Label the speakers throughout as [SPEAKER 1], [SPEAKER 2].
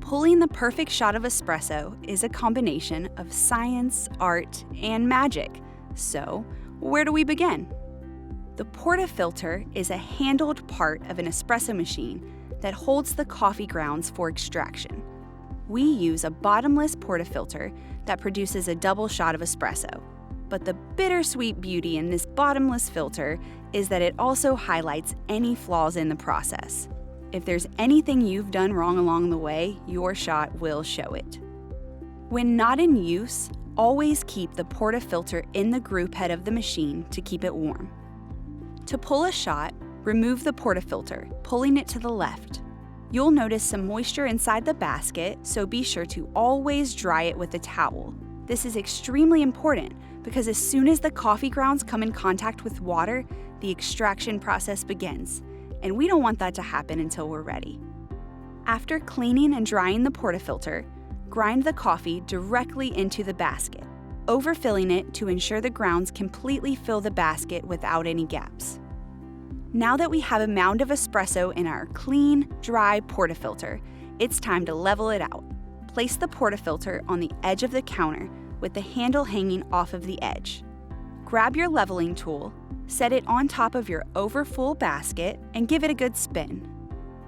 [SPEAKER 1] Pulling the perfect shot of espresso is a combination of science, art, and magic. So, where do we begin? The portafilter is a handled part of an espresso machine that holds the coffee grounds for extraction. We use a bottomless portafilter that produces a double shot of espresso. But the bittersweet beauty in this bottomless filter is that it also highlights any flaws in the process. If there's anything you've done wrong along the way, your shot will show it. When not in use, always keep the portafilter in the group head of the machine to keep it warm. To pull a shot, remove the portafilter, pulling it to the left. You'll notice some moisture inside the basket, so be sure to always dry it with a towel. This is extremely important because as soon as the coffee grounds come in contact with water, the extraction process begins, and we don't want that to happen until we're ready. After cleaning and drying the portafilter, grind the coffee directly into the basket, overfilling it to ensure the grounds completely fill the basket without any gaps. Now that we have a mound of espresso in our clean, dry portafilter, it's time to level it out. Place the portafilter on the edge of the counter with the handle hanging off of the edge. Grab your leveling tool, set it on top of your overfull basket, and give it a good spin.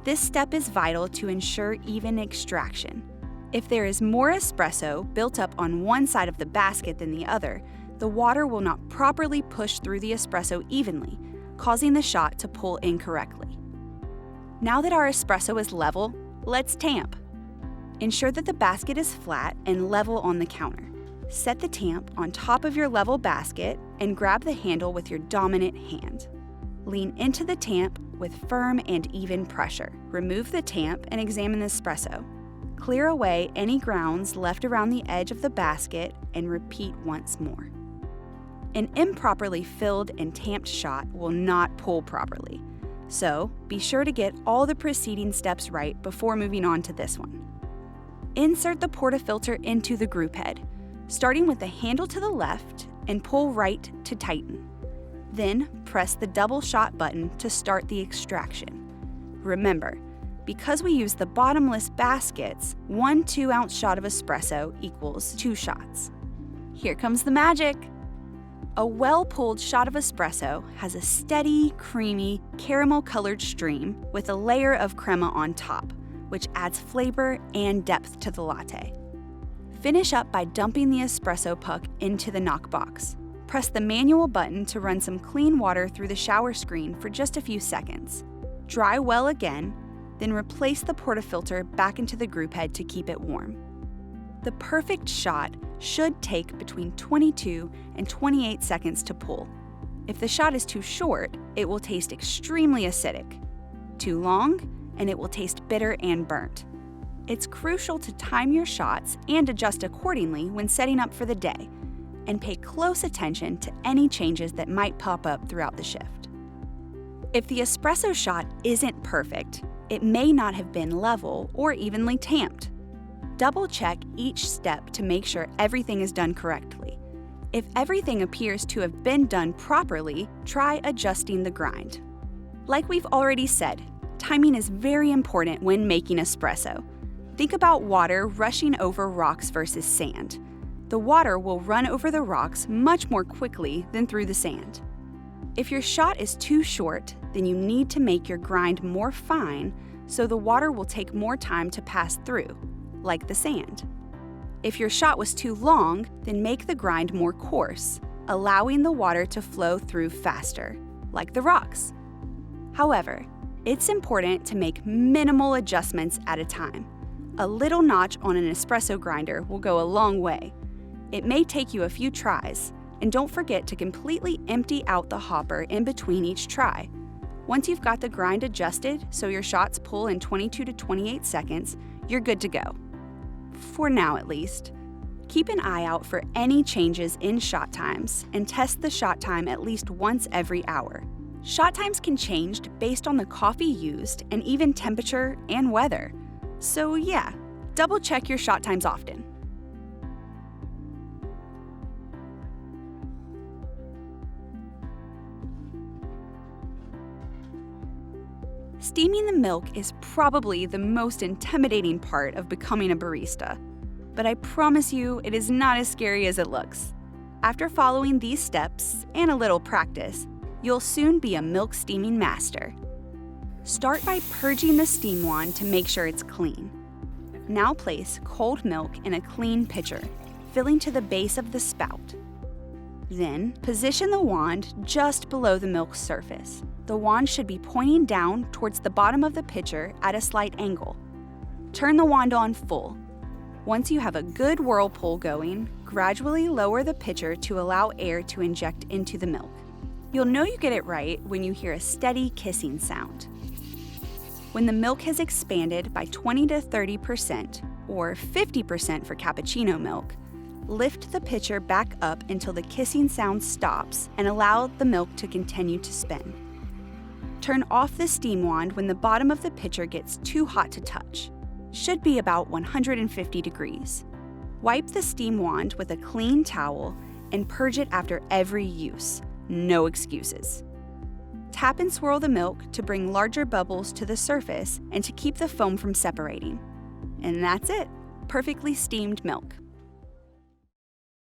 [SPEAKER 1] This step is vital to ensure even extraction. If there is more espresso built up on one side of the basket than the other, the water will not properly push through the espresso evenly, causing the shot to pull incorrectly. Now that our espresso is level, let's tamp. Ensure that the basket is flat and level on the counter. Set the tamp on top of your level basket and grab the handle with your dominant hand. Lean into the tamp with firm and even pressure. Remove the tamp and examine the espresso. Clear away any grounds left around the edge of the basket and repeat once more. An improperly filled and tamped shot will not pull properly, so be sure to get all the preceding steps right before moving on to this one. Insert the portafilter into the group head, starting with the handle to the left and pull right to tighten. Then press the double shot button to start the extraction. Remember, because we use the bottomless baskets, 1 2-ounce shot of espresso equals 2 shots. Here comes the magic! A well-pulled shot of espresso has a steady, creamy, caramel-colored stream with a layer of crema on top, which adds flavor and depth to the latte. Finish up by dumping the espresso puck into the knockbox. Press the manual button to run some clean water through the shower screen for just a few seconds. Dry well again, then replace the portafilter back into the group head to keep it warm. The perfect shot should take between 22 and 28 seconds to pull. If the shot is too short, it will taste extremely acidic. Too long, and it will taste bitter and burnt. It's crucial to time your shots and adjust accordingly when setting up for the day, and pay close attention to any changes that might pop up throughout the shift. If the espresso shot isn't perfect, it may not have been level or evenly tamped. Double-check each step to make sure everything is done correctly. If everything appears to have been done properly, try adjusting the grind. Like we've already said, timing is very important when making espresso. Think about water rushing over rocks versus sand. The water will run over the rocks much more quickly than through the sand. If your shot is too short, then you need to make your grind more fine so the water will take more time to pass through, like the sand. If your shot was too long, then make the grind more coarse, allowing the water to flow through faster, like the rocks. However, it's important to make minimal adjustments at a time. A little notch on an espresso grinder will go a long way. It may take you a few tries, and don't forget to completely empty out the hopper in between each try. Once you've got the grind adjusted so your shots pull in 22 to 28 seconds, you're good to go. For now at least. Keep an eye out for any changes in shot times and test the shot time at least once every hour. Shot times can change based on the coffee used and even temperature and weather. So yeah, double check your shot times often. Steaming the milk is probably the most intimidating part of becoming a barista, but I promise you it is not as scary as it looks. After following these steps and a little practice, you'll soon be a milk steaming master. Start by purging the steam wand to make sure it's clean. Now place cold milk in a clean pitcher, filling to the base of the spout. Then, position the wand just below the milk's surface. The wand should be pointing down towards the bottom of the pitcher at a slight angle. Turn the wand on full. Once you have a good whirlpool going, gradually lower the pitcher to allow air to inject into the milk. You'll know you get it right when you hear a steady kissing sound. When the milk has expanded by 20 to 30%, or 50% for cappuccino milk, lift the pitcher back up until the kissing sound stops and allow the milk to continue to spin. Turn off the steam wand when the bottom of the pitcher gets too hot to touch. Should be about 150 degrees. Wipe the steam wand with a clean towel and purge it after every use. No excuses. Tap and swirl the milk to bring larger bubbles to the surface and to keep the foam from separating. And that's it, perfectly steamed milk.